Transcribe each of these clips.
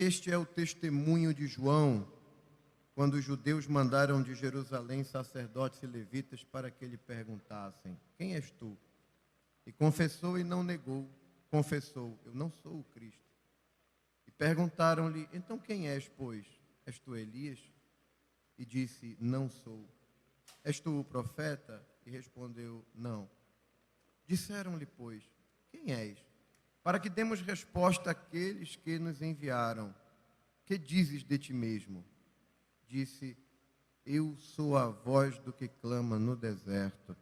Este é o testemunho de João, quando os judeus mandaram de Jerusalém sacerdotes e levitas para que lhe perguntassem: quem és tu? E confessou e não negou. Confessou: eu não sou o Cristo. E perguntaram-lhe: então quem és, pois? És tu Elias? E disse: não sou. És tu o profeta? E respondeu: não. Disseram-lhe, pois: quem és? Para que demos resposta àqueles que nos enviaram. Que dizes de ti mesmo? Disse: eu sou a voz do que clama no deserto.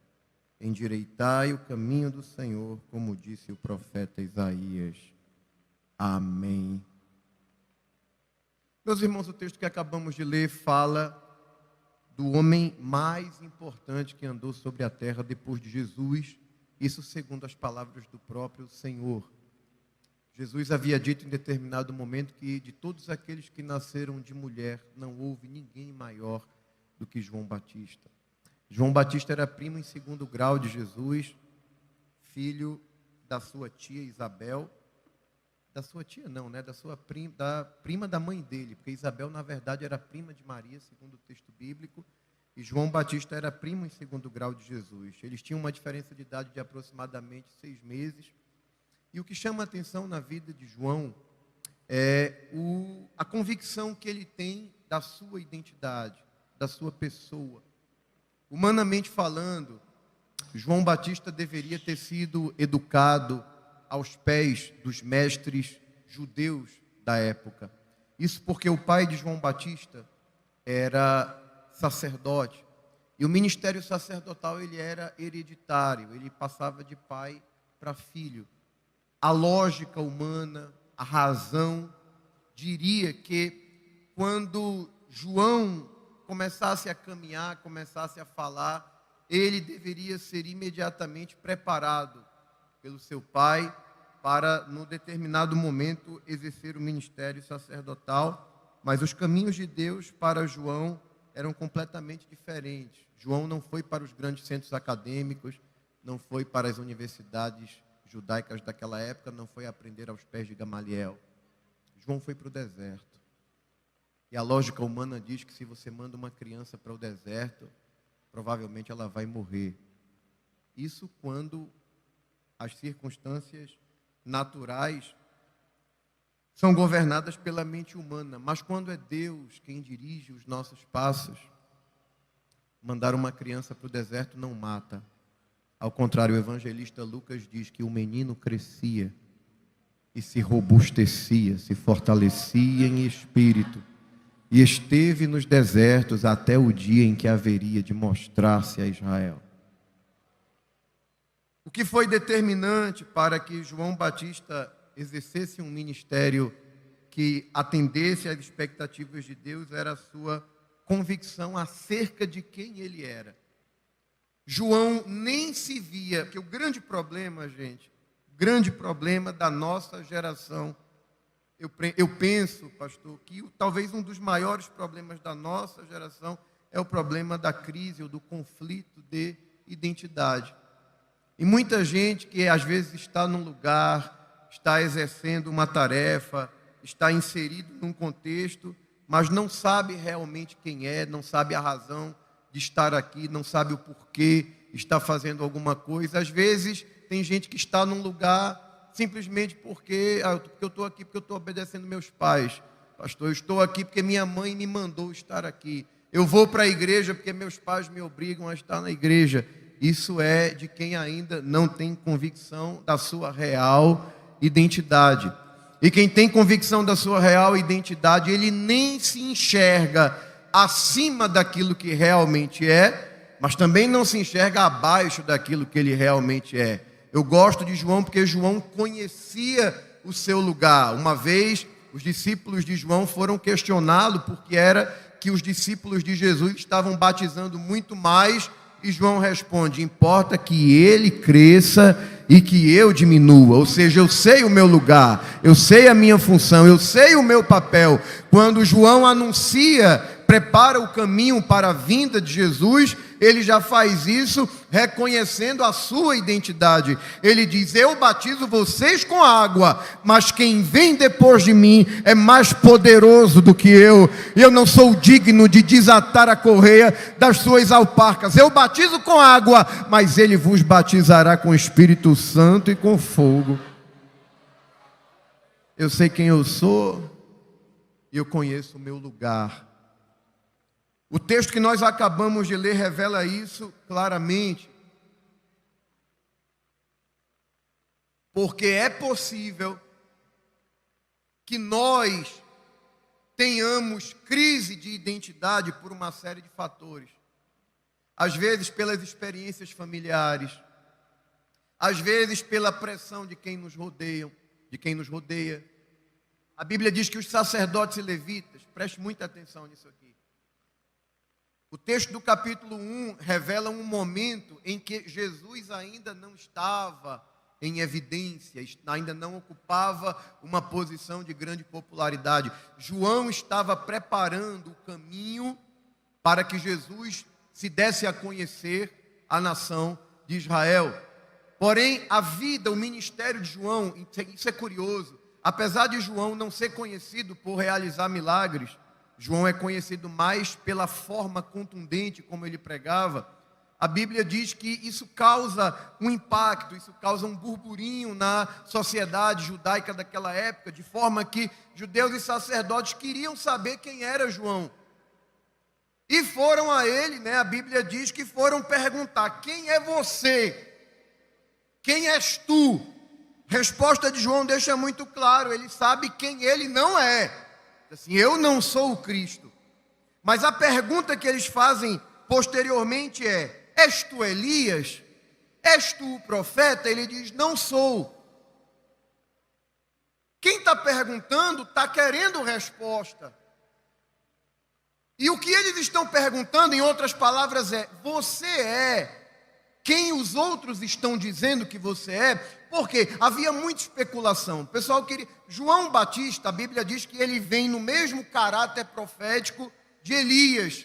Endireitai o caminho do Senhor, como disse o profeta Isaías. Amém. Meus irmãos, o texto que acabamos de ler fala do homem mais importante que andou sobre a terra depois de Jesus, isso segundo as palavras do próprio Senhor. Jesus havia dito em determinado momento que de todos aqueles que nasceram de mulher, não houve ninguém maior do que João Batista. João Batista era primo em segundo grau de Jesus, filho da sua tia Isabel, da sua tia não, né? Da prima da mãe dele, porque Isabel na verdade era prima de Maria, segundo o texto bíblico, e João Batista era primo em segundo grau de Jesus. Eles tinham uma diferença de idade de aproximadamente 6 meses, e o que chama a atenção na vida de João é a convicção que ele tem da sua identidade, da sua pessoa. Humanamente falando, João Batista deveria ter sido educado aos pés dos mestres judeus da época. Isso porque o pai de João Batista era sacerdote. E o ministério sacerdotal ele era hereditário, ele passava de pai para filho. A lógica humana, a razão, diria que quando João começasse a caminhar, começasse a falar, ele deveria ser imediatamente preparado pelo seu pai para, no determinado momento, exercer o ministério sacerdotal. Mas os caminhos de Deus para João eram completamente diferentes. João não foi para os grandes centros acadêmicos, não foi para as universidades judaicas daquela época, não foi aprender aos pés de Gamaliel. João foi para o deserto. E a lógica humana diz que se você manda uma criança para o deserto, provavelmente ela vai morrer. Isso quando as circunstâncias naturais são governadas pela mente humana. Mas quando é Deus quem dirige os nossos passos, mandar uma criança para o deserto não mata. Ao contrário, o evangelista Lucas diz que o menino crescia e se robustecia, se fortalecia em espírito, e esteve nos desertos até o dia em que haveria de mostrar-se a Israel. O que foi determinante para que João Batista exercesse um ministério que atendesse às expectativas de Deus era a sua convicção acerca de quem ele era. João nem se via, porque o grande problema, gente, grande problema da nossa geração, eu penso, pastor, que talvez um dos maiores problemas da nossa geração é o problema da crise ou do conflito de identidade. E muita gente que às vezes está num lugar, está exercendo uma tarefa, está inserido num contexto, mas não sabe realmente quem é, não sabe a razão de estar aqui, não sabe o porquê está fazendo alguma coisa. Às vezes tem gente que está num lugar simplesmente porque eu estou aqui porque eu estou obedecendo meus pais. Pastor, eu estou aqui porque minha mãe me mandou estar aqui. Eu vou para a igreja porque meus pais me obrigam a estar na igreja. Isso é de quem ainda não tem convicção da sua real identidade. E quem tem convicção da sua real identidade, ele nem se enxerga acima daquilo que realmente é, mas também não se enxerga abaixo daquilo que ele realmente é. Eu gosto de João porque João conhecia o seu lugar. Uma vez, os discípulos de João foram questioná-lo porque era que os discípulos de Jesus estavam batizando muito mais, e João responde: importa que ele cresça e que eu diminua. Ou seja, eu sei o meu lugar, eu sei a minha função, eu sei o meu papel. Quando João anuncia, prepara o caminho para a vinda de Jesus, ele já faz isso reconhecendo a sua identidade. Ele diz: eu batizo vocês com água, mas quem vem depois de mim é mais poderoso do que eu. Eu não sou digno de desatar a correia das suas alparcas. Eu batizo com água, mas ele vos batizará com o Espírito Santo e com fogo. Eu sei quem eu sou e eu conheço o meu lugar. O texto que nós acabamos de ler revela isso claramente. Porque é possível que nós tenhamos crise de identidade por uma série de fatores. Às vezes pelas experiências familiares, às vezes pela pressão de quem nos rodeia. A Bíblia diz que os sacerdotes e levitas, preste muita atenção nisso aqui. O texto do capítulo 1 revela um momento em que Jesus ainda não estava em evidência, ainda não ocupava uma posição de grande popularidade. João estava preparando o caminho para que Jesus se desse a conhecer à nação de Israel. Porém, a vida, o ministério de João, isso é curioso, apesar de João não ser conhecido por realizar milagres, João é conhecido mais pela forma contundente como ele pregava. A Bíblia diz que isso causa um impacto, isso causa um burburinho na sociedade judaica daquela época, de forma que judeus e sacerdotes queriam saber quem era João. E foram a ele, a Bíblia diz que foram perguntar: quem é você? Quem és tu? Resposta de João deixa muito claro, ele sabe quem ele não é. Assim, eu não sou o Cristo. Mas a pergunta que eles fazem posteriormente é: és tu Elias? És tu o profeta? Ele diz: não sou. Quem está perguntando está querendo resposta. E o que eles estão perguntando, em outras palavras, é: você é quem os outros estão dizendo que você é? Porque havia muita especulação. O pessoal queria... João Batista, a Bíblia diz que ele vem no mesmo caráter profético de Elias.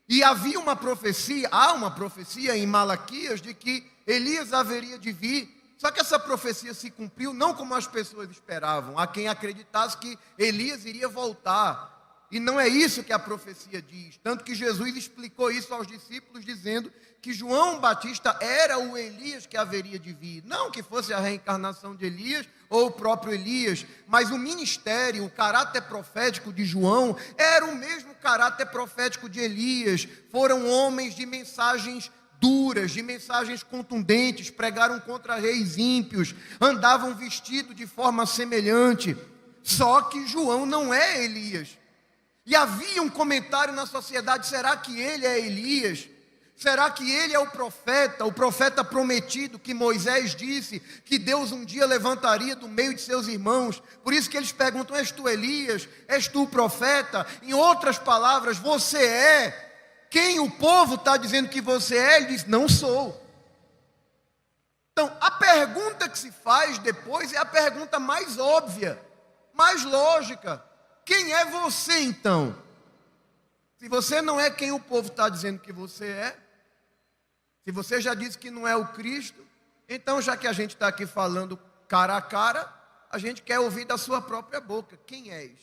E havia uma profecia, há uma profecia em Malaquias de que Elias haveria de vir. Só que essa profecia se cumpriu não como as pessoas esperavam. Há quem acreditasse que Elias iria voltar. E não é isso que a profecia diz. Tanto que Jesus explicou isso aos discípulos, dizendo que João Batista era o Elias que haveria de vir. Não que fosse a reencarnação de Elias ou o próprio Elias, mas o ministério, o caráter profético de João era o mesmo caráter profético de Elias. Foram homens de mensagens duras, de mensagens contundentes, pregaram contra reis ímpios, andavam vestidos de forma semelhante. Só que João não é Elias. E havia um comentário na sociedade: será que ele é Elias? Será que ele é o profeta prometido que Moisés disse que Deus um dia levantaria do meio de seus irmãos? Por isso que eles perguntam: és tu Elias? És tu o profeta? Em outras palavras, você é quem o povo está dizendo que você é? Ele diz: não sou. Então, a pergunta que se faz depois é a pergunta mais óbvia, mais lógica: quem é você então? Se você não é quem o povo está dizendo que você é, se você já disse que não é o Cristo, então, já que a gente está aqui falando cara a cara, a gente quer ouvir da sua própria boca: quem és?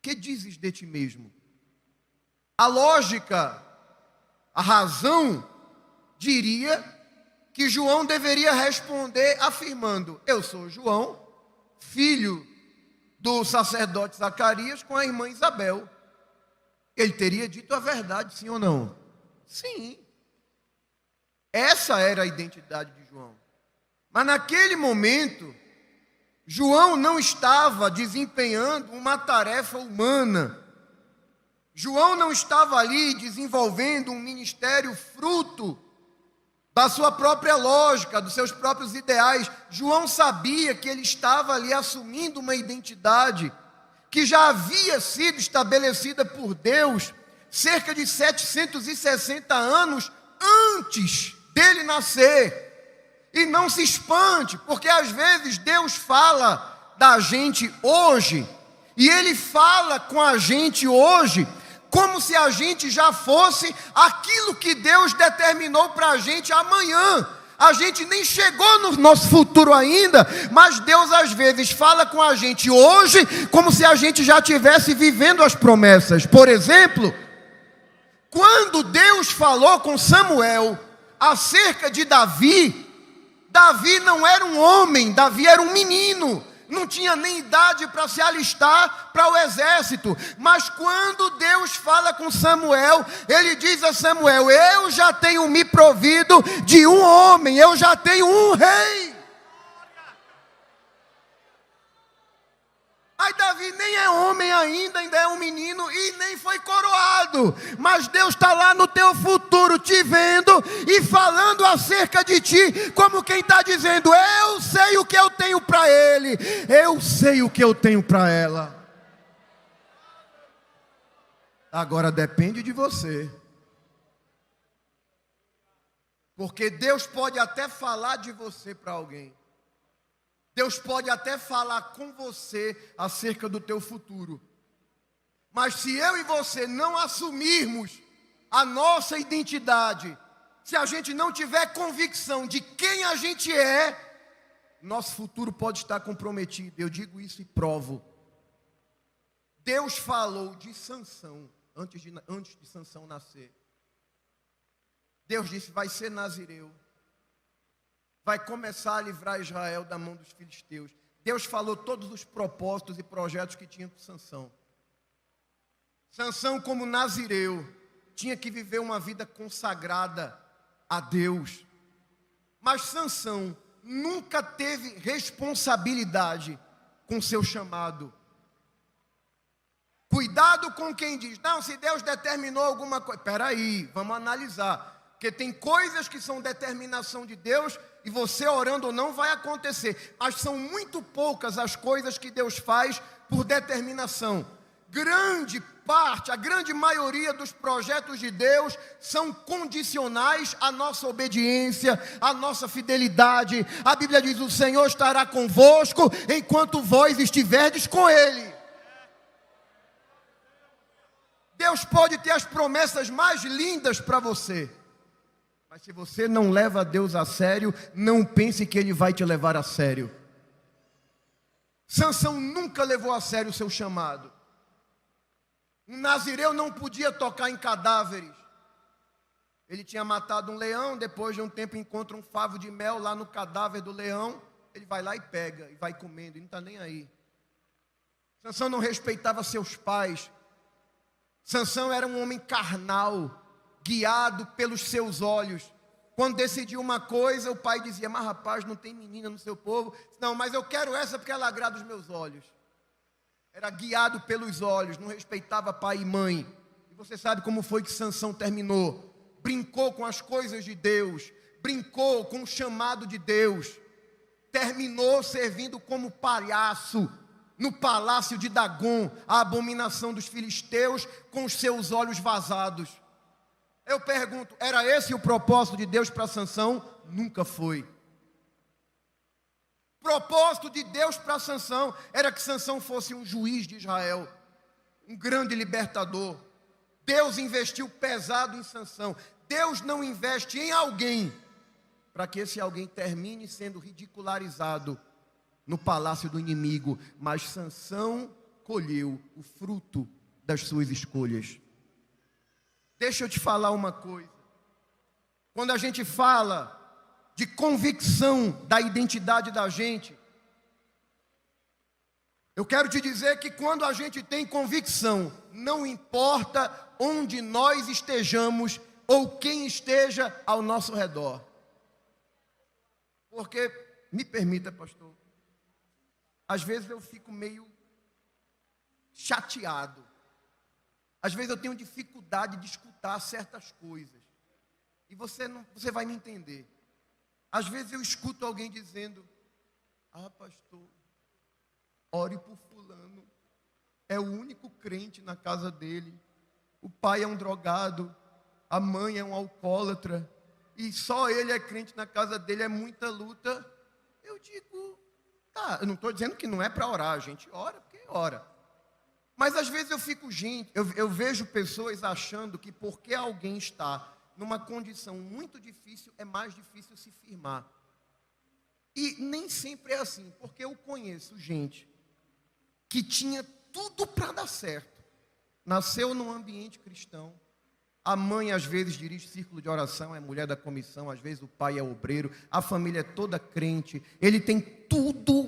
Que dizes de ti mesmo? A lógica, a razão, diria que João deveria responder afirmando: eu sou João, filho do sacerdote Zacarias com a irmã Isabel. Ele teria dito a verdade, sim ou não? Sim. Essa era a identidade de João. Mas naquele momento, João não estava desempenhando uma tarefa humana. João não estava ali desenvolvendo um ministério fruto da sua própria lógica, dos seus próprios ideais. João sabia que ele estava ali assumindo uma identidade que já havia sido estabelecida por Deus cerca de 760 anos antes dele nascer. E não se espante, porque às vezes Deus fala da gente hoje, e Ele fala com a gente hoje como se a gente já fosse aquilo que Deus determinou para a gente amanhã. A gente nem chegou no nosso futuro ainda, mas Deus às vezes fala com a gente hoje, como se a gente já estivesse vivendo as promessas. Por exemplo, quando Deus falou com Samuel acerca de Davi, Davi não era um homem, Davi era um menino. Não tinha nem idade para se alistar para o exército. Mas quando Deus fala com Samuel, ele diz a Samuel: eu já tenho me provido de um homem, eu já tenho um rei. Aí Davi nem é homem ainda é um menino e nem foi coroado. Mas Deus está lá no teu futuro te vendo e falando acerca de ti, como quem está dizendo: eu sei o que eu tenho para ele, eu sei o que eu tenho para ela. Agora depende de você. Porque Deus pode até falar de você para alguém. Deus pode até falar com você acerca do teu futuro. Mas se eu e você não assumirmos a nossa identidade, se a gente não tiver convicção de quem a gente é, nosso futuro pode estar comprometido. Eu digo isso e provo. Deus falou de Sansão antes de Sansão nascer. Deus disse: vai ser nazireu. Vai começar a livrar Israel da mão dos filisteus. Deus falou todos os propósitos e projetos que tinha com Sansão. Sansão, como nazireu, tinha que viver uma vida consagrada a Deus. Mas Sansão nunca teve responsabilidade com seu chamado. Cuidado com quem diz: não, se Deus determinou alguma coisa. Espera aí, vamos analisar. Porque tem coisas que são determinação de Deus e você orando ou não vai acontecer. Mas são muito poucas as coisas que Deus faz por determinação. Grande parte, a grande maioria dos projetos de Deus são condicionais à nossa obediência, à nossa fidelidade. A Bíblia diz: o Senhor estará convosco enquanto vós estiverdes com Ele. Deus pode ter as promessas mais lindas para você, mas se você não leva Deus a sério, não pense que Ele vai te levar a sério. Sansão nunca levou a sério o seu chamado. Um nazireu não podia tocar em cadáveres. Ele tinha matado um leão, depois de um tempo encontra um favo de mel lá no cadáver do leão. Ele vai lá e pega, e vai comendo, e não está nem aí. Sansão não respeitava seus pais. Sansão era um homem carnal, guiado pelos seus olhos. Quando decidiu uma coisa, o pai dizia: mas rapaz, não tem menina no seu povo? Não, mas eu quero essa porque ela agrada os meus olhos. Era guiado pelos olhos, não respeitava pai e mãe. E você sabe como foi que Sansão terminou? Brincou com as coisas de Deus, brincou com o chamado de Deus. Terminou servindo como palhaço no palácio de Dagom, a abominação dos filisteus, com os seus olhos vazados. Eu pergunto, era esse o propósito de Deus para Sansão? Nunca foi. O propósito de Deus para Sansão era que Sansão fosse um juiz de Israel, um grande libertador. Deus investiu pesado em Sansão. Deus não investe em alguém para que esse alguém termine sendo ridicularizado no palácio do inimigo. Mas Sansão colheu o fruto das suas escolhas. Deixa eu te falar uma coisa. Quando a gente fala de convicção da identidade da gente, eu quero te dizer que quando a gente tem convicção, não importa onde nós estejamos ou quem esteja ao nosso redor. Porque, me permita, pastor, às vezes eu fico meio chateado. Às vezes eu tenho dificuldade de escutar certas coisas. E você vai me entender. Às vezes eu escuto alguém dizendo: ah, pastor, ore por fulano. É o único crente na casa dele. O pai é um drogado. A mãe é um alcoólatra. E só ele é crente na casa dele. É muita luta. Eu digo, tá, eu não estou dizendo que não é para orar. A gente ora porque ora. Mas às vezes eu vejo pessoas achando que porque alguém está numa condição muito difícil, é mais difícil se firmar. E nem sempre é assim, porque eu conheço gente que tinha tudo para dar certo. Nasceu num ambiente cristão. A mãe, às vezes, dirige círculo de oração, é mulher da comissão, às vezes o pai é obreiro, a família é toda crente. Ele tem tudo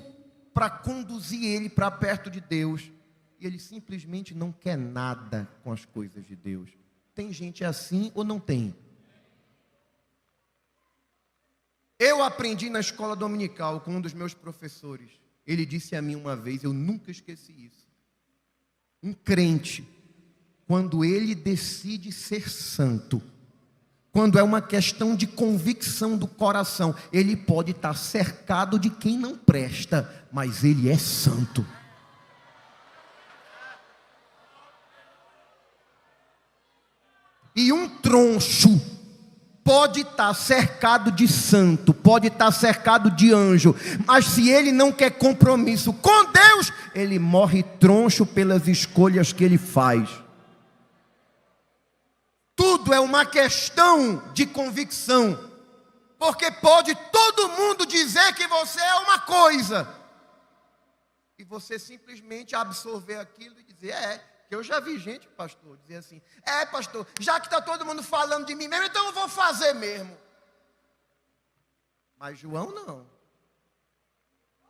para conduzir ele para perto de Deus. E ele simplesmente não quer nada com as coisas de Deus. Tem gente assim ou não tem? Eu aprendi na escola dominical com um dos meus professores. Ele disse a mim uma vez, eu nunca esqueci isso. Um crente, quando ele decide ser santo, quando é uma questão de convicção do coração, ele pode estar cercado de quem não presta, mas ele é santo. E um troncho pode estar cercado de santo, pode estar cercado de anjo, mas se ele não quer compromisso com Deus, ele morre troncho pelas escolhas que ele faz. Tudo é uma questão de convicção, porque pode todo mundo dizer que você é uma coisa, e você simplesmente absorver aquilo e dizer, que eu já vi gente, pastor, dizer assim, pastor, já que está todo mundo falando de mim mesmo, então eu vou fazer mesmo. Mas João não.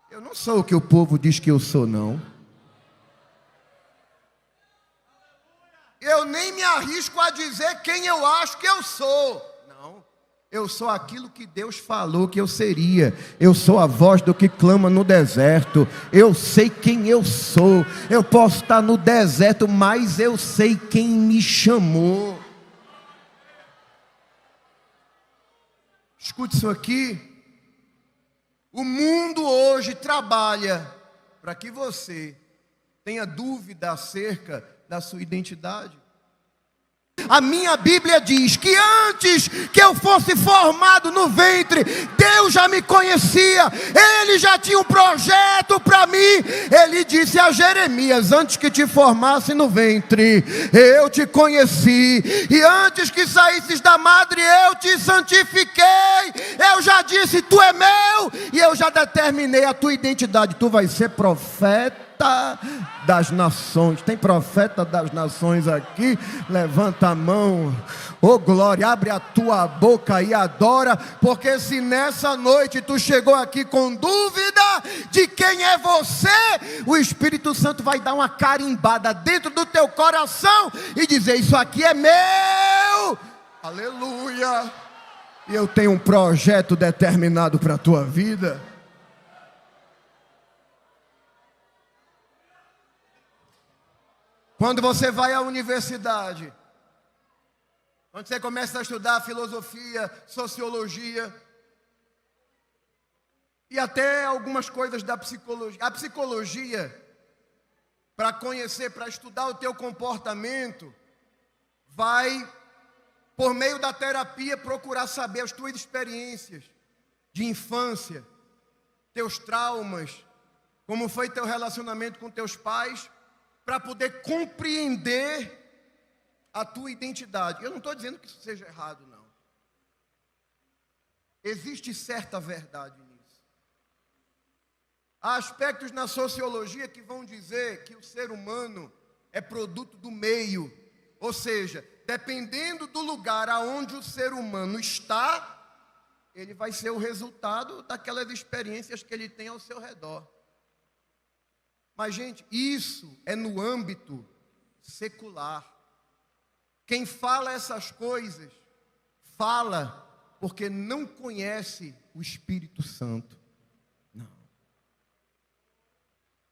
Eu não sou o que o povo diz que eu sou, não. Eu nem me arrisco a dizer quem eu acho que eu sou. Não. Eu sou aquilo que Deus falou que eu seria. Eu sou a voz do que clama no deserto. Eu sei quem eu sou. Eu posso estar no deserto, mas eu sei quem me chamou. Escute isso aqui. O mundo hoje trabalha para que você tenha dúvida acerca da sua identidade. A minha Bíblia diz que antes que eu fosse formado no ventre, Deus já me conhecia. Ele já tinha um projeto para mim. Ele disse a Jeremias, antes que te formasse no ventre, eu te conheci. E antes que saísses da madre, eu te santifiquei. Eu já disse, tu é meu. E eu já determinei a tua identidade. Tu vais ser profeta das nações. Tem profeta das nações aqui? Levanta a mão. Oh glória, abre a tua boca e adora, porque se nessa noite tu chegou aqui com dúvida de quem é você, o Espírito Santo vai dar uma carimbada dentro do teu coração e dizer, isso aqui é meu. Aleluia. E eu tenho um projeto determinado para a tua vida. Quando você vai à universidade, quando você começa a estudar filosofia, sociologia, e até algumas coisas da psicologia. A psicologia, para conhecer, para estudar o teu comportamento, vai, por meio da terapia, procurar saber as tuas experiências de infância, teus traumas, como foi teu relacionamento com teus pais, para poder compreender a tua identidade. Eu não estou dizendo que isso seja errado, não. Existe certa verdade nisso. Há aspectos na sociologia que vão dizer que o ser humano é produto do meio. Ou seja, dependendo do lugar aonde o ser humano está, ele vai ser o resultado daquelas experiências que ele tem ao seu redor. Mas, gente, isso é no âmbito secular. Quem fala essas coisas, fala porque não conhece o Espírito Santo.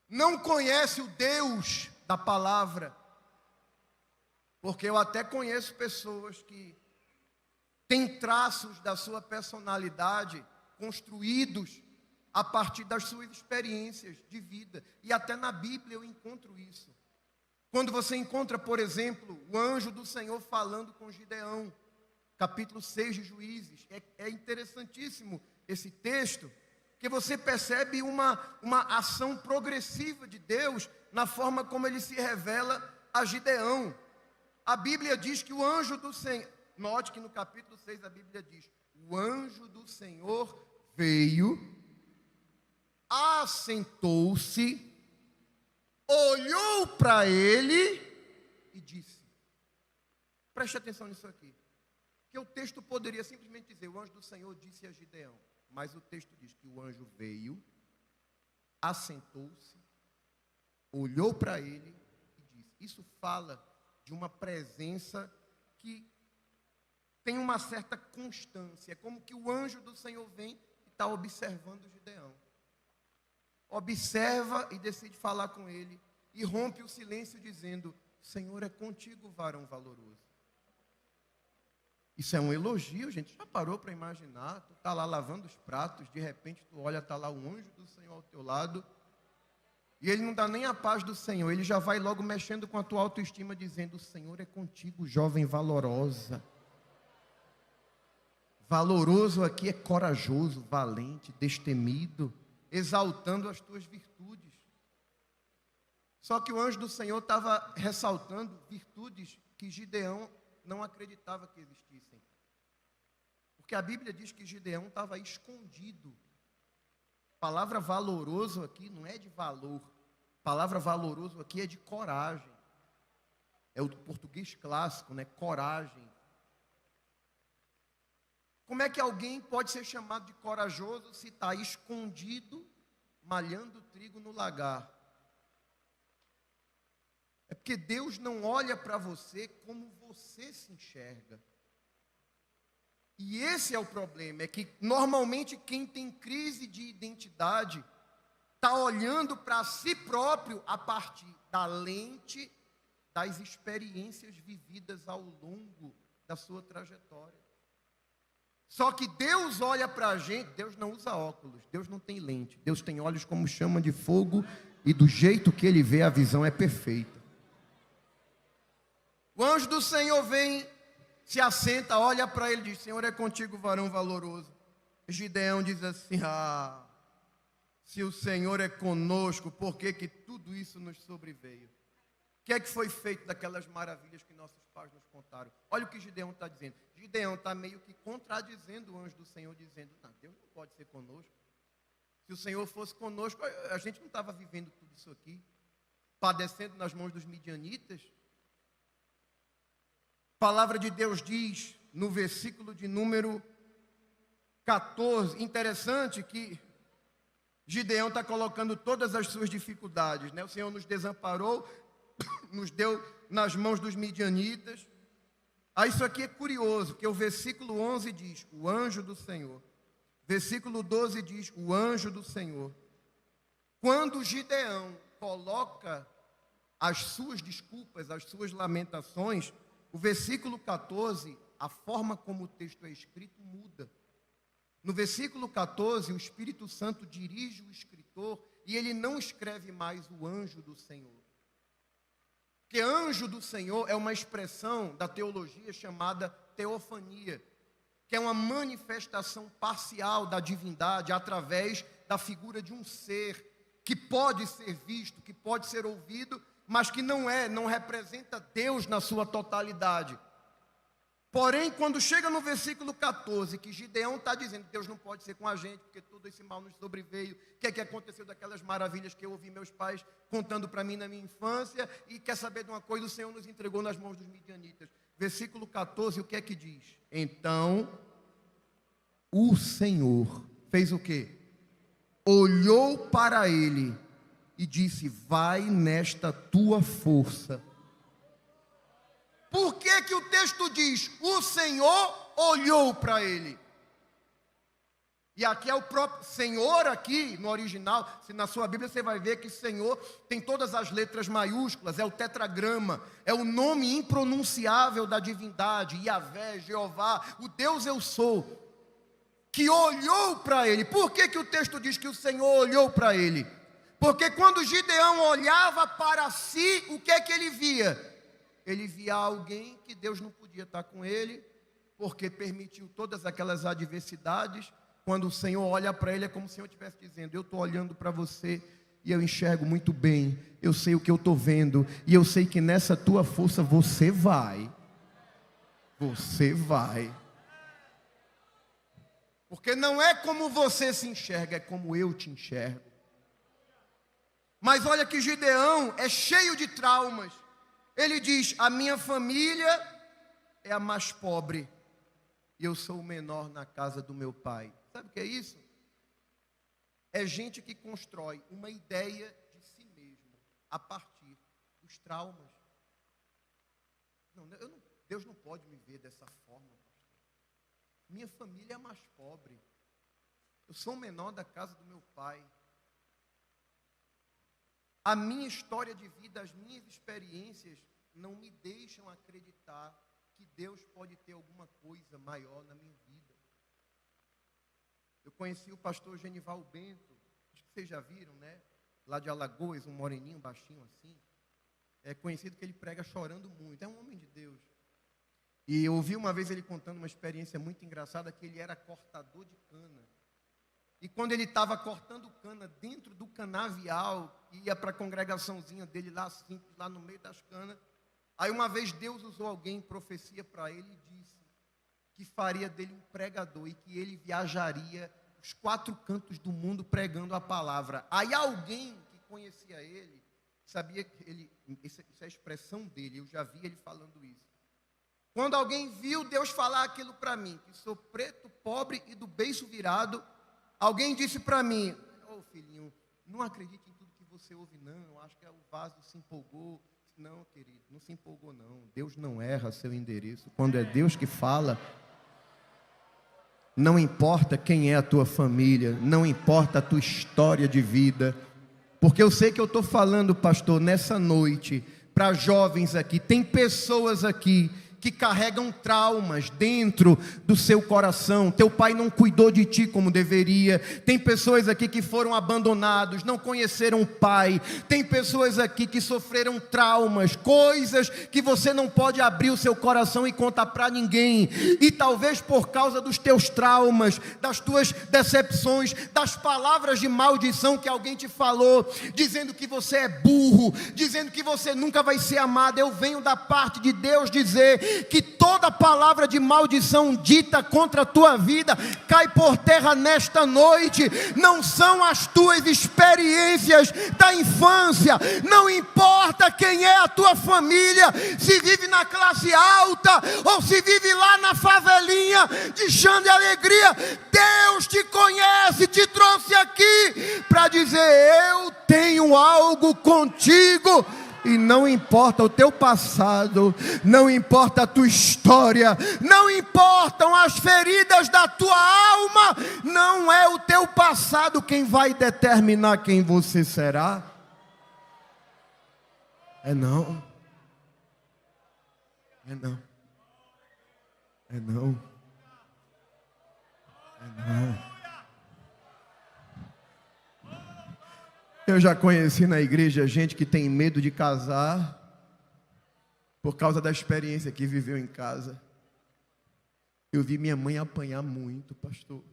Não conhece o Deus da palavra. Porque eu até conheço pessoas que têm traços da sua personalidade construídos a partir das suas experiências de vida. E até na Bíblia eu encontro isso. Quando você encontra, por exemplo, o anjo do Senhor falando com Gideão, capítulo 6 de Juízes. É interessantíssimo esse texto, que você percebe uma ação progressiva de Deus na forma como ele se revela a Gideão. A Bíblia diz que o anjo do Senhor, note que no capítulo 6 a Bíblia diz, o anjo do Senhor veio, assentou-se, olhou para ele e disse, preste atenção nisso aqui, que o texto poderia simplesmente dizer, o anjo do Senhor disse a Gideão, mas o texto diz que o anjo veio, assentou-se, olhou para ele e disse. Isso fala de uma presença que tem uma certa constância, como que o anjo do Senhor vem e está observando Gideão. Observa e decide falar com ele, e rompe o silêncio dizendo, Senhor é contigo, varão valoroso. Isso é um elogio, gente, já parou para imaginar? Tu está lá lavando os pratos, de repente tu olha, está lá o anjo do Senhor ao teu lado, e ele não dá nem a paz do Senhor, ele já vai logo mexendo com a tua autoestima, dizendo, o Senhor é contigo, jovem valorosa. Valoroso aqui é corajoso, valente, destemido, exaltando as tuas virtudes. Só que o anjo do Senhor estava ressaltando virtudes que Gideão não acreditava que existissem. Porque a Bíblia diz que Gideão estava escondido. A palavra valoroso aqui não é de valor. A palavra valoroso aqui é de coragem. É o português clássico, né? Coragem. Como é que alguém pode ser chamado de corajoso se está escondido, malhando trigo no lagar? É porque Deus não olha para você como você se enxerga. E esse é o problema, é que normalmente quem tem crise de identidade está olhando para si próprio a partir da lente das experiências vividas ao longo da sua trajetória. Só que Deus olha para a gente, Deus não usa óculos, Deus não tem lente, Deus tem olhos como chama de fogo e do jeito que Ele vê a visão é perfeita. O anjo do Senhor vem, se assenta, olha para ele e diz, Senhor é contigo, varão valoroso. Gideão diz assim, se o Senhor é conosco, por que que tudo isso nos sobreveio? O que é que foi feito daquelas maravilhas que nossos pais nos contaram? Olha o que Gideão está dizendo. Gideão está meio que contradizendo o anjo do Senhor, dizendo, não, Deus não pode ser conosco. Se o Senhor fosse conosco, a gente não estava vivendo tudo isso aqui, padecendo nas mãos dos midianitas. A palavra de Deus diz, no versículo de número 14, interessante que Gideão está colocando todas as suas dificuldades, né? O Senhor nos desamparou, nos deu nas mãos dos midianitas. Isso aqui é curioso, porque o versículo 11 diz, o anjo do Senhor. Versículo 12 diz, o anjo do Senhor. Quando Gideão coloca as suas desculpas, as suas lamentações, o versículo 14, a forma como o texto é escrito muda. No versículo 14, o Espírito Santo dirige o escritor e ele não escreve mais o anjo do Senhor. Porque anjo do Senhor é uma expressão da teologia chamada teofania, que é uma manifestação parcial da divindade através da figura de um ser que pode ser visto, que pode ser ouvido, mas que não representa Deus na sua totalidade. Porém, quando chega no versículo 14, que Gideão está dizendo, Deus não pode ser com a gente, porque todo esse mal nos sobreveio, o que é que aconteceu daquelas maravilhas que eu ouvi meus pais contando para mim na minha infância, e quer saber de uma coisa, o Senhor nos entregou nas mãos dos midianitas. Versículo 14, o que é que diz? Então, o Senhor fez o quê? Olhou para ele e disse, vai nesta tua força. Por que que o texto diz, o Senhor olhou para ele? E aqui é o próprio Senhor aqui, no original, se na sua Bíblia você vai ver que Senhor tem todas as letras maiúsculas, é o tetragrama, é o nome impronunciável da divindade, Yahvé, Jeová, o Deus eu sou, que olhou para ele. Por que que o texto diz que o Senhor olhou para ele? Porque quando Gideão olhava para si, o que é que ele via? Ele via alguém que Deus não podia estar com ele, porque permitiu todas aquelas adversidades. Quando o Senhor olha para ele, é como se o Senhor estivesse dizendo, eu estou olhando para você, e eu enxergo muito bem, eu sei o que eu estou vendo, e eu sei que nessa tua força você vai. Você vai. Porque não é como você se enxerga, é como eu te enxergo. Mas olha que Gideão é cheio de traumas. Ele diz: a minha família é a mais pobre, e eu sou o menor na casa do meu pai. Sabe o que é isso? É gente que constrói uma ideia de si mesmo a partir dos traumas. Deus não pode me ver dessa forma, pastor. Minha família é a mais pobre. Eu sou o menor da casa do meu pai. A minha história de vida, as minhas experiências não me deixam acreditar que Deus pode ter alguma coisa maior na minha vida. Eu conheci o pastor Genival Bento, acho que vocês já viram, né? Lá de Alagoas, um moreninho baixinho assim. É conhecido que ele prega chorando muito, é um homem de Deus. E eu ouvi uma vez ele contando uma experiência muito engraçada, que ele era cortador de cana. E quando ele estava cortando cana dentro do canavial, ia para a congregaçãozinha dele lá, simples, lá no meio das canas. Aí uma vez Deus usou alguém em profecia para ele e disse que faria dele um pregador e que ele viajaria os 4 cantos do mundo pregando a palavra. Aí alguém que conhecia ele, sabia que isso é a expressão dele, eu já vi ele falando isso. Quando alguém viu Deus falar aquilo para mim, que sou preto, pobre e do beiço virado, alguém disse para mim: ô filhinho, não acredite em tudo que você ouve não, acho que o vaso se empolgou. Não, querido, não se empolgou não. Deus não erra seu endereço. Quando é Deus que fala, não importa quem é a tua família, não importa a tua história de vida, porque eu sei que eu estou falando, pastor, nessa noite, para jovens aqui, tem pessoas aqui que carregam traumas dentro do seu coração. Teu pai não cuidou de ti como deveria. Tem pessoas aqui que foram abandonados, não conheceram o pai. Tem pessoas aqui que sofreram traumas, coisas que você não pode abrir o seu coração e contar para ninguém. E talvez por causa dos teus traumas, das tuas decepções, das palavras de maldição que alguém te falou, dizendo que você é burro, dizendo que você nunca vai ser amado. Eu venho da parte de Deus dizer que toda palavra de maldição dita contra a tua vida cai por terra nesta noite. Não são as tuas experiências da infância, não importa quem é a tua família, se vive na classe alta ou se vive lá na favelinha de chão de alegria, Deus te conhece, te trouxe aqui para dizer: eu tenho algo contigo. E não importa o teu passado, não importa a tua história, não importam as feridas da tua alma, não é o teu passado quem vai determinar quem você será. É não. É não. É não. É não. Eu já conheci na igreja gente que tem medo de casar por causa da experiência que viveu em casa. Eu vi minha mãe apanhar muito, pastor.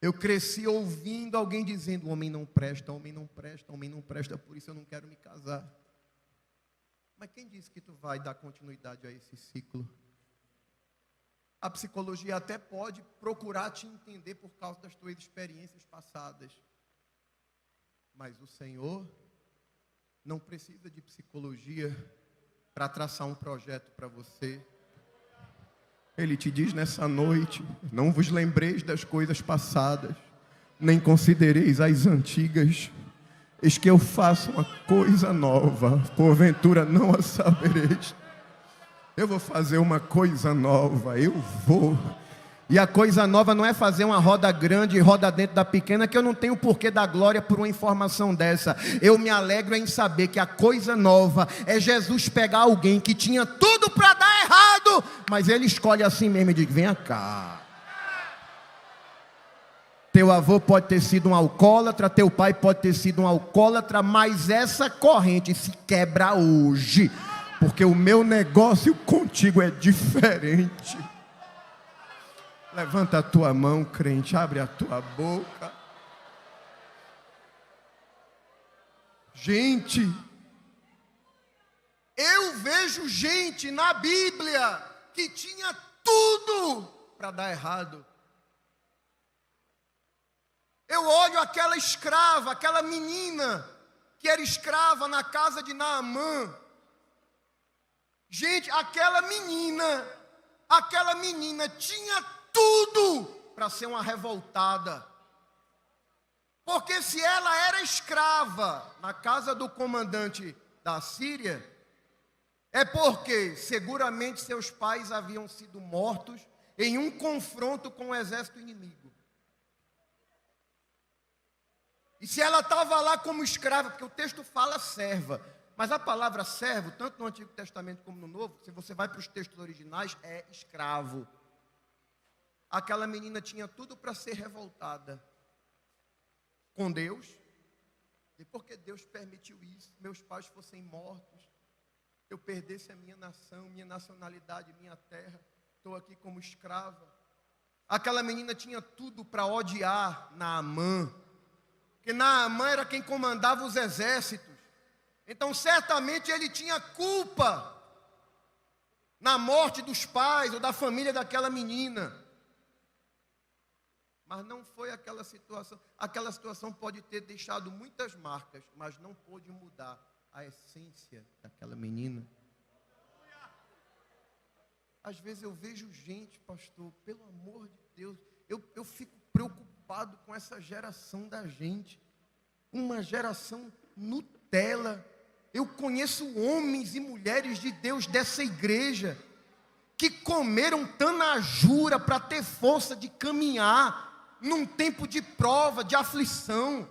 Eu cresci ouvindo alguém dizendo: homem não presta, homem não presta, homem não presta, por isso eu não quero me casar. Mas quem disse que tu vai dar continuidade a esse ciclo? A psicologia até pode procurar te entender por causa das tuas experiências passadas. Mas o Senhor não precisa de psicologia para traçar um projeto para você. Ele te diz nessa noite: não vos lembreis das coisas passadas, nem considereis as antigas. Eis que eu faço uma coisa nova, porventura não a sabereis. Eu vou fazer uma coisa nova, eu vou. E a coisa nova não é fazer uma roda grande e roda dentro da pequena, que eu não tenho porquê dar glória por uma informação dessa. Eu me alegro em saber que a coisa nova é Jesus pegar alguém que tinha tudo para dar errado, mas ele escolhe assim mesmo e diz: vem cá. Teu avô pode ter sido um alcoólatra, teu pai pode ter sido um alcoólatra, mas essa corrente se quebra hoje, porque o meu negócio contigo é diferente. Levanta a tua mão, crente, abre a tua boca. Gente, eu vejo gente na Bíblia que tinha tudo para dar errado. Eu olho aquela escrava, aquela menina que era escrava na casa de Naamã. Gente, aquela menina tinha tudo para ser uma revoltada. Porque se ela era escrava na casa do comandante da Síria, é porque seguramente seus pais haviam sido mortos em um confronto com o exército inimigo. E se ela estava lá como escrava, porque o texto fala serva, mas a palavra servo, tanto no Antigo Testamento como no Novo, se você vai para os textos originais, é escravo. Aquela menina tinha tudo para ser revoltada com Deus, e porque Deus permitiu isso, meus pais fossem mortos, eu perdesse a minha nação, minha nacionalidade, minha terra, estou aqui como escrava. Aquela menina tinha tudo para odiar Naamã, porque Naamã era quem comandava os exércitos. Então certamente ele tinha culpa na morte dos pais ou da família daquela menina. Mas não foi aquela situação. Aquela situação pode ter deixado muitas marcas, mas não pôde mudar a essência daquela menina. Às vezes eu vejo gente, pastor, pelo amor de Deus, eu fico preocupado com essa geração da gente. Uma geração Nutella. Eu conheço homens e mulheres de Deus dessa igreja que comeram tanajura para ter força de caminhar num tempo de prova, de aflição.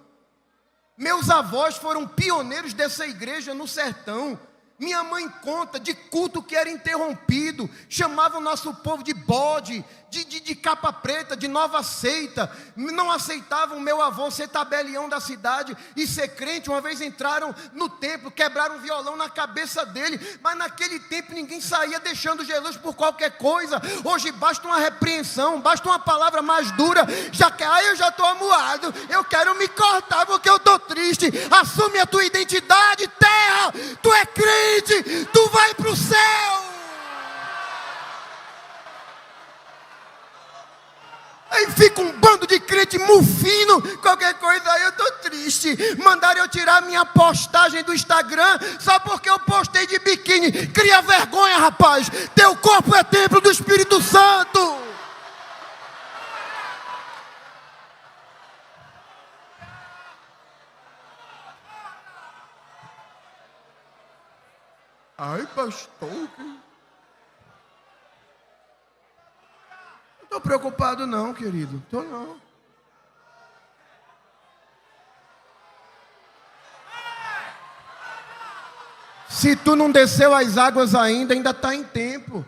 Meus avós foram pioneiros dessa igreja no sertão. Minha mãe conta de culto que era interrompido, chamava o nosso povo de bode, de capa preta, de nova seita. Não aceitavam meu avô ser tabelião da cidade e ser crente. Uma vez entraram no templo, quebraram um violão na cabeça dele, mas naquele tempo ninguém saía deixando Jesus por qualquer coisa. Hoje basta uma repreensão, basta uma palavra mais dura, eu já estou amuado, eu quero me cortar porque eu estou triste. Assume a tua identidade, terra, tu é crente, tu vai para o céu. Aí fica um bando de crente mufino, qualquer coisa aí eu estou triste. Mandaram eu tirar minha postagem do Instagram só porque eu postei de biquíni. Cria vergonha, rapaz. Teu corpo é templo do Espírito Santo. Ai, pastor. Não estou preocupado não, querido. Estou não. Se tu não desceu as águas ainda está em tempo.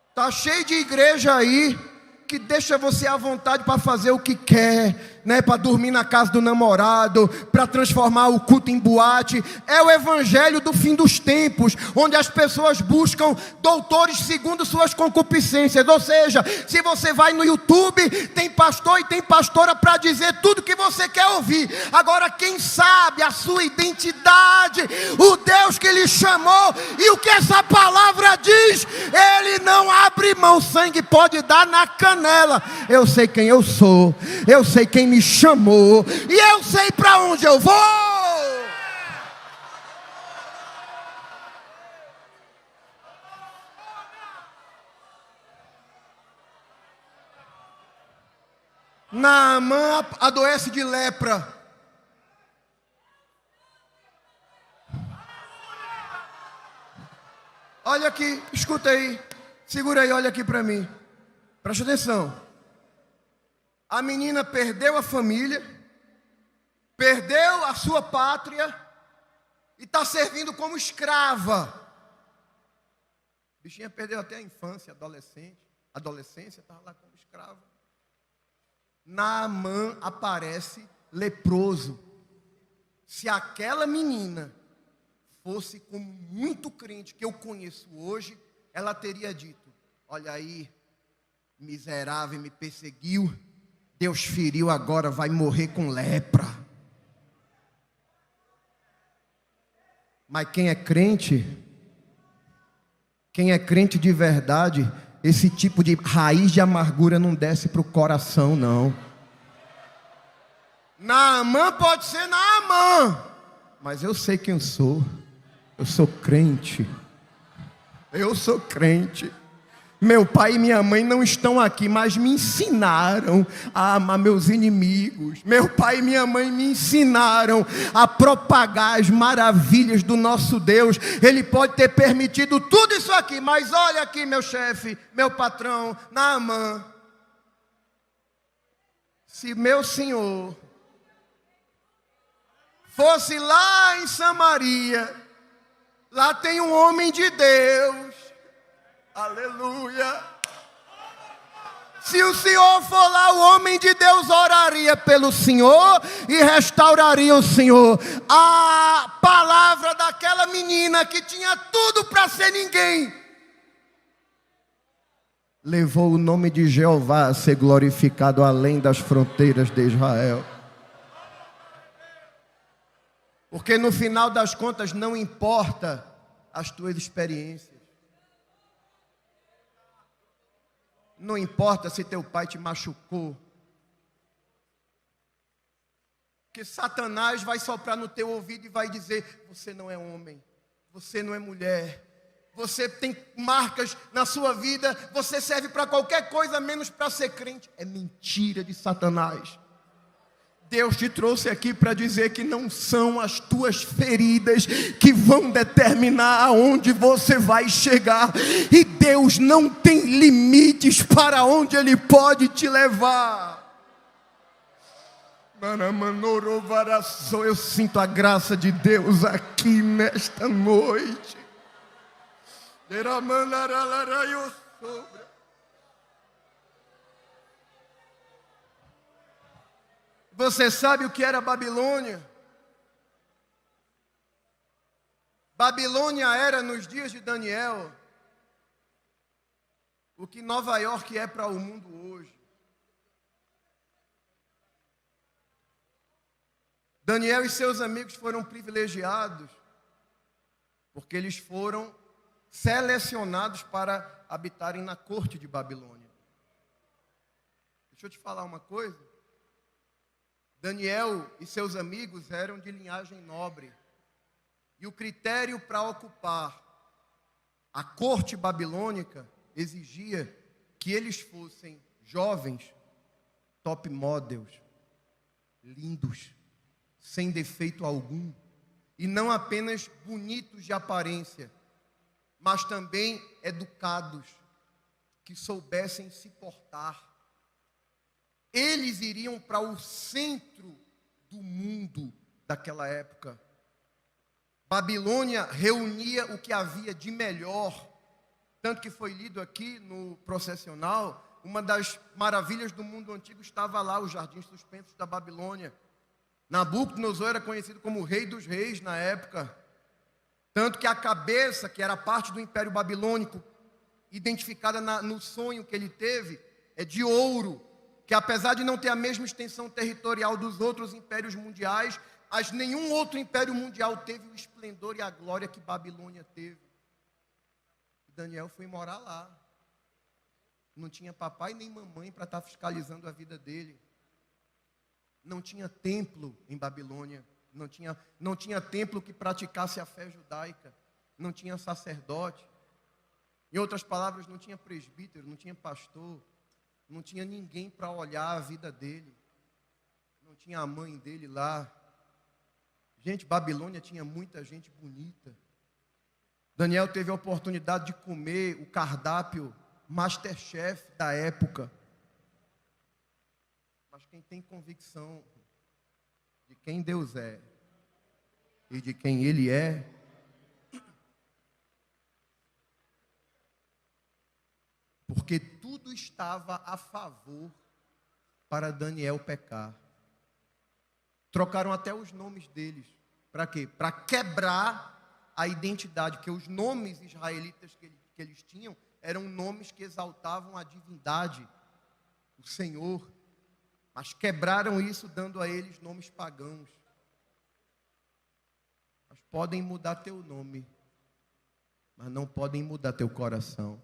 Está cheio de igreja aí que deixa você à vontade para fazer o que quer, né? Para dormir na casa do namorado, para transformar o culto em boate. É o evangelho do fim dos tempos, onde as pessoas buscam doutores segundo suas concupiscências. Ou seja, se você vai no YouTube, tem pastor e tem pastora para dizer tudo que você quer ouvir. Agora quem sabe a sua identidade, o Deus que lhe chamou e o que essa palavra diz, ele não abre mão. Sangue pode dar na canela. Eu sei quem eu sou, eu sei quem me chamou e eu sei para onde eu vou. Naamã adoece de lepra. Olha aqui, escuta aí, segura aí, olha aqui para mim. Preste atenção. A menina perdeu a família, perdeu a sua pátria e está servindo como escrava. A bichinha perdeu até a infância, adolescência, estava lá como escrava. Naamã aparece leproso. Se aquela menina fosse como muito crente que eu conheço hoje, ela teria dito: olha aí, miserável, me perseguiu, Deus feriu, agora vai morrer com lepra. Mas quem é crente de verdade, esse tipo de raiz de amargura não desce para o coração, não. Naamã pode ser Naamã, mas eu sei quem eu sou. Eu sou crente. Eu sou crente. Meu pai e minha mãe não estão aqui, mas me ensinaram a amar meus inimigos. Meu pai e minha mãe me ensinaram a propagar as maravilhas do nosso Deus. Ele pode ter permitido tudo isso aqui, mas olha aqui, meu chefe, meu patrão, Naamã. Se meu Senhor fosse lá em Samaria, lá tem um homem de Deus. Aleluia. Se o Senhor for lá, o homem de Deus oraria pelo Senhor e restauraria o Senhor. A palavra daquela menina que tinha tudo para ser ninguém levou o nome de Jeová a ser glorificado além das fronteiras de Israel. Porque no final das contas não importa as tuas experiências. Não importa se teu pai te machucou. Porque Satanás vai soprar no teu ouvido e vai dizer: você não é homem, você não é mulher, você tem marcas na sua vida, você serve para qualquer coisa menos para ser crente. É mentira de Satanás. Deus te trouxe aqui para dizer que não são as tuas feridas que vão determinar aonde você vai chegar. E Deus não tem limites para onde Ele pode te levar. Eu sinto a graça de Deus aqui nesta noite. Você sabe o que era Babilônia? Babilônia era, nos dias de Daniel, o que Nova York é para o mundo hoje. Daniel e seus amigos foram privilegiados, porque eles foram selecionados para habitarem na corte de Babilônia. Deixa eu te falar uma coisa. Daniel e seus amigos eram de linhagem nobre. E o critério para ocupar a corte babilônica exigia que eles fossem jovens, top models, lindos, sem defeito algum. E não apenas bonitos de aparência, mas também educados, que soubessem se portar. Eles iriam para o centro do mundo daquela época. Babilônia reunia o que havia de melhor. Tanto que foi lido aqui no processional, uma das maravilhas do mundo antigo estava lá, os jardins suspensos da Babilônia. Nabucodonosor era conhecido como o rei dos reis na época. Tanto que a cabeça, que era parte do Império Babilônico, identificada no sonho que ele teve, é de ouro. Que apesar de não ter a mesma extensão territorial dos outros impérios mundiais, mas nenhum outro império mundial teve o esplendor e a glória que Babilônia teve. E Daniel foi morar lá. Não tinha papai nem mamãe para estar fiscalizando a vida dele. Não tinha templo em Babilônia. Não tinha templo que praticasse a fé judaica. Não tinha sacerdote. Em outras palavras, não tinha presbítero, não tinha pastor. Não tinha ninguém para olhar a vida dele. Não tinha a mãe dele lá. Gente, Babilônia tinha muita gente bonita. Daniel teve a oportunidade de comer o cardápio Masterchef da época. Mas quem tem convicção de quem Deus é e de quem Ele é, porque tudo estava a favor para Daniel pecar. Trocaram até os nomes deles. Para quê? Para quebrar a identidade, porque os nomes israelitas que eles tinham eram nomes que exaltavam a divindade, o Senhor. Mas quebraram isso, dando a eles nomes pagãos. Elas podem mudar teu nome, mas não podem mudar teu coração.